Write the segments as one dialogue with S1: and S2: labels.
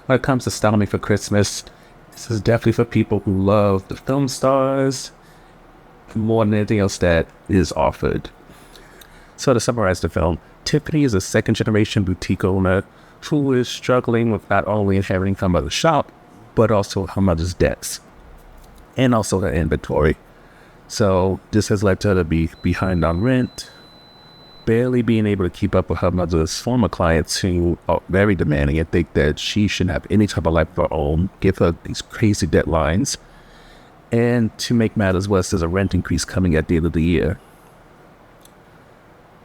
S1: when it comes to Style Me for Christmas, this is definitely for people who love the film stars more than anything else that is offered. So to summarize the film, Tiffany is a second-generation boutique owner who is struggling with not only inheriting her mother's shop, but also her mother's debts, and also her inventory. So this has led to her to be behind on rent, barely being able to keep up with her mother's former clients who are very demanding and think that she shouldn't have any type of life of her own, give her these crazy deadlines. And to make matters worse, there's a rent increase coming at the end of the year.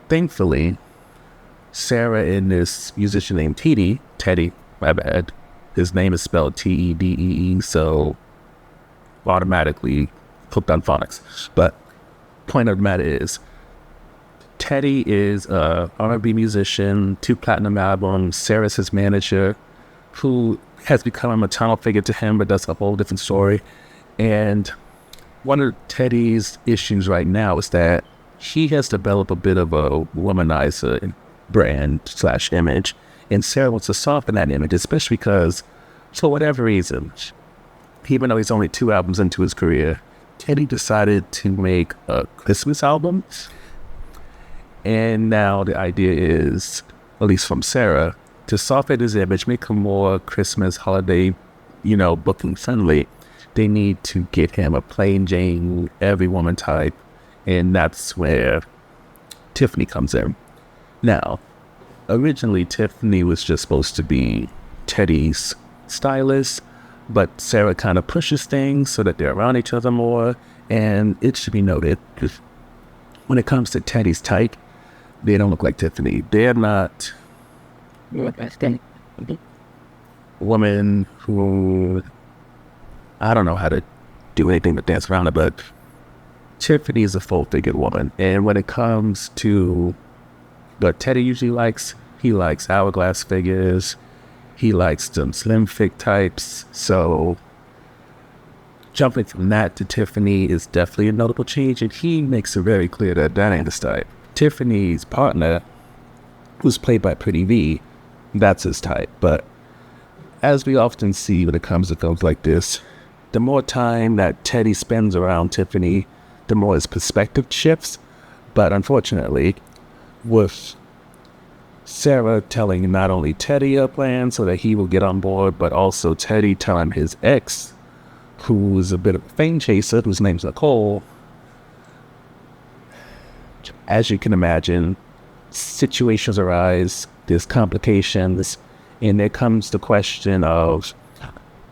S1: Thankfully, Sarah and this musician named Teddy, my bad, his name is spelled T-E-D-E-E, so automatically hooked on phonics. But point of the matter is, Teddy is a R&B musician, 2 platinum albums. Sarah's his manager, who has become a maternal figure to him, but that's a whole different story. And one of Teddy's issues right now is that he has developed a bit of a womanizer brand/image, and Sarah wants to soften that image, especially because, for whatever reason, even though he's only 2 albums into his career, Teddy decided to make a Christmas album. And now the idea is, at least from Sarah, to soften his image, make him more Christmas holiday, booking friendly. They need to get him a plain Jane, every woman type, and that's where Tiffany comes in. Now, originally Tiffany was just supposed to be Teddy's stylist, but Sarah kind of pushes things so that they're around each other more, and it should be noted, when it comes to Teddy's type, they don't look like Tiffany. They're not women who, I don't know how to do anything but dance around it, but Tiffany is a full-figured woman. And when it comes to what Teddy usually likes, he likes hourglass figures. He likes some slim fit types. So jumping from that to Tiffany is definitely a notable change, and he makes it very clear that that ain't his type. Tiffany's partner, who's played by Pretty V, that's his type. But as we often see when it comes to films like this, the more time that Teddy spends around Tiffany, the more his perspective shifts. But unfortunately, with Sarah telling not only Teddy her plan so that he will get on board, but also Teddy telling his ex, who's a bit of a fame chaser, whose name's Nicole, as you can imagine, situations arise, there's complications, and there comes the question of,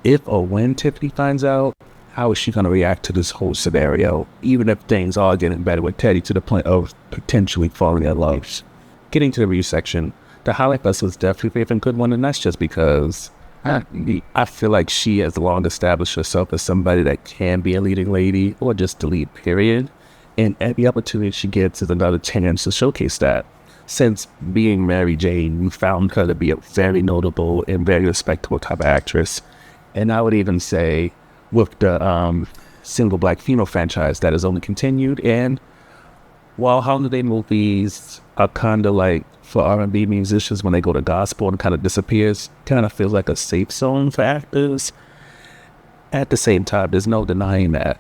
S1: if or when Tiffany finds out, how is she going to react to this whole scenario, even if things are getting better with Teddy to the point of potentially falling in love. Getting to the review section, the highlight for us was definitely Raven Goodwin, and that's just because I feel like she has long established herself as somebody that can be a leading lady, or just the lead, period. And every opportunity she gets is another chance to showcase that. Since being Mary Jane, we found her to be a very notable and very respectable type of actress. And I would even say, with the single black female franchise that has only continued, and while holiday movies are kind of like for R&B musicians when they go to gospel and kind of disappears, kind of feels like a safe zone for actors. At the same time, there's no denying that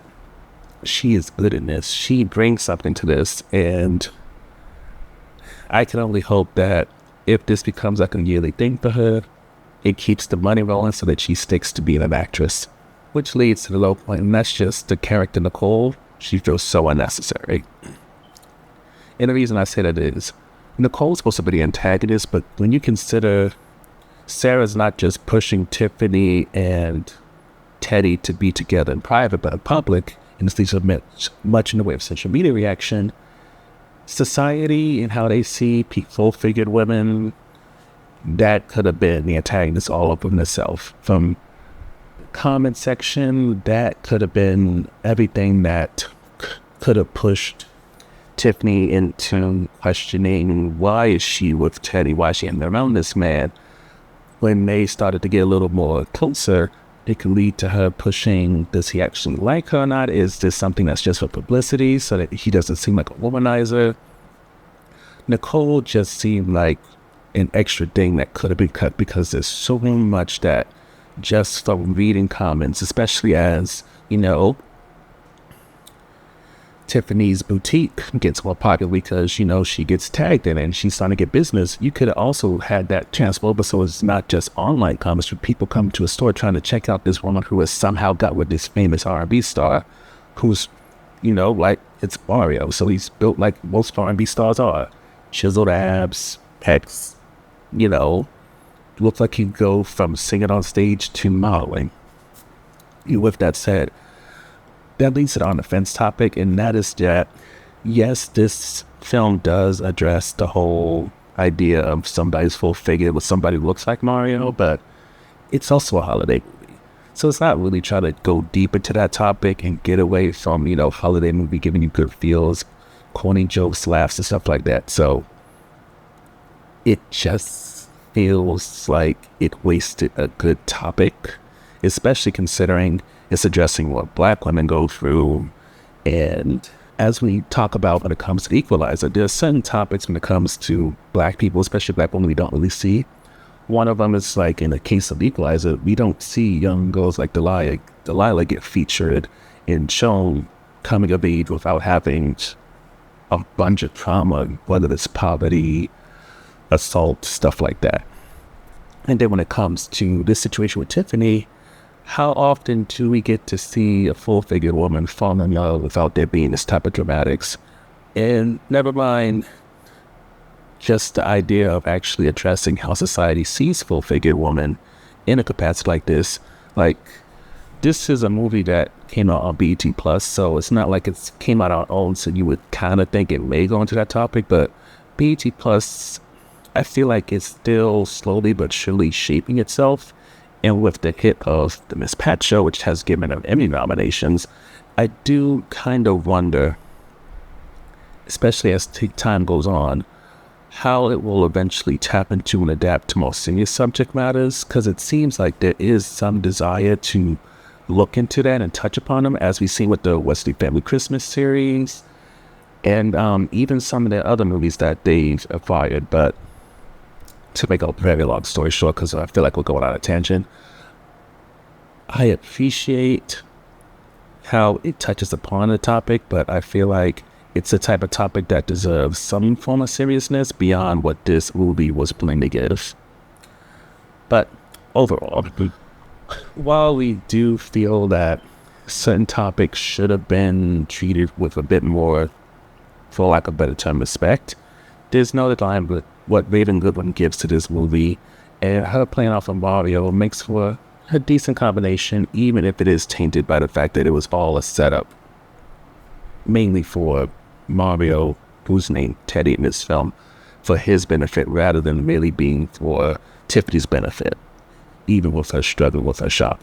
S1: she is good in this. She brings something to this, and I can only hope that if this becomes like a yearly thing for her, it keeps the money rolling so that she sticks to being an actress. Which leads to the low point, and that's just the character Nicole. She feels so unnecessary. And the reason I say that is, Nicole's supposed to be the antagonist, but when you consider Sarah's not just pushing Tiffany and Teddy to be together in private, but in public, and this leads to much in the way of social media reaction, society and how they see full-figured women, that could have been the antagonist all up in itself. From the comment section, that could have been everything that could have pushed Tiffany into questioning, why is she with Teddy? Why is she hanging around this man? When they started to get a little more closer, it could lead to her pushing, does he actually like her or not? Is this something that's just for publicity so that he doesn't seem like a womanizer? Nicole just seemed like an extra thing that could have been cut, because there's so much that just from reading comments, especially as, Tiffany's boutique gets more popular because, she gets tagged in it and she's starting to get business. You could have also had that transfer over, so it's not just online comments, but people come to a store trying to check out this woman who has somehow got with this famous R&B star who's, like it's Mario. So he's built like most R&B stars are. Chiseled abs, pecs, looks like he'd go from singing on stage to modeling. With that said, that leads to the on the fence topic, and that is that, yes, this film does address the whole idea of somebody's full figure with somebody who looks like Mario, but it's also a holiday movie. So it's not really trying to go deep into that topic and get away from, holiday movie giving you good feels, corny jokes, laughs, and stuff like that. So it just feels like it wasted a good topic, especially considering it's addressing what Black women go through. And as we talk about when it comes to Equalizer, there's certain topics when it comes to Black people, especially Black women, we don't really see. One of them is like in the case of Equalizer, we don't see young girls like Delilah get featured and shown coming of age without having a bunch of trauma, whether it's poverty, assault, stuff like that. And then when it comes to this situation with Tiffany, how often do we get to see a full-figured woman fall in love without there being this type of dramatics? And never mind just the idea of actually addressing how society sees full-figured women in a capacity like this. Like, this is a movie that came out on BET+, so it's not like it came out on its own, so you would kind of think it may go into that topic, but BET+, I feel like it's still slowly but surely shaping itself. And with the hit of the Miss Pat Show, which has given them Emmy nominations, I do kind of wonder, especially as time goes on, how it will eventually tap into and adapt to more serious subject matters, because it seems like there is some desire to look into that and touch upon them, as we've seen with the Wesley Family Christmas series, and even some of the other movies that they've acquired. But to make a very long story short, because I feel like we're going on a tangent, I appreciate how it touches upon the topic, but I feel like it's a type of topic that deserves some form of seriousness beyond what this movie was planning to give. But overall, while we do feel that certain topics should have been treated with a bit more, for lack of a better term, respect, there's no denying with what Raven Goodwin gives to this movie, and her playing off of Mario makes for a decent combination, even if it is tainted by the fact that it was all a setup, mainly for Mario, who's named Teddy in this film, for his benefit rather than really being for Tiffany's benefit, even with her struggle with her shop.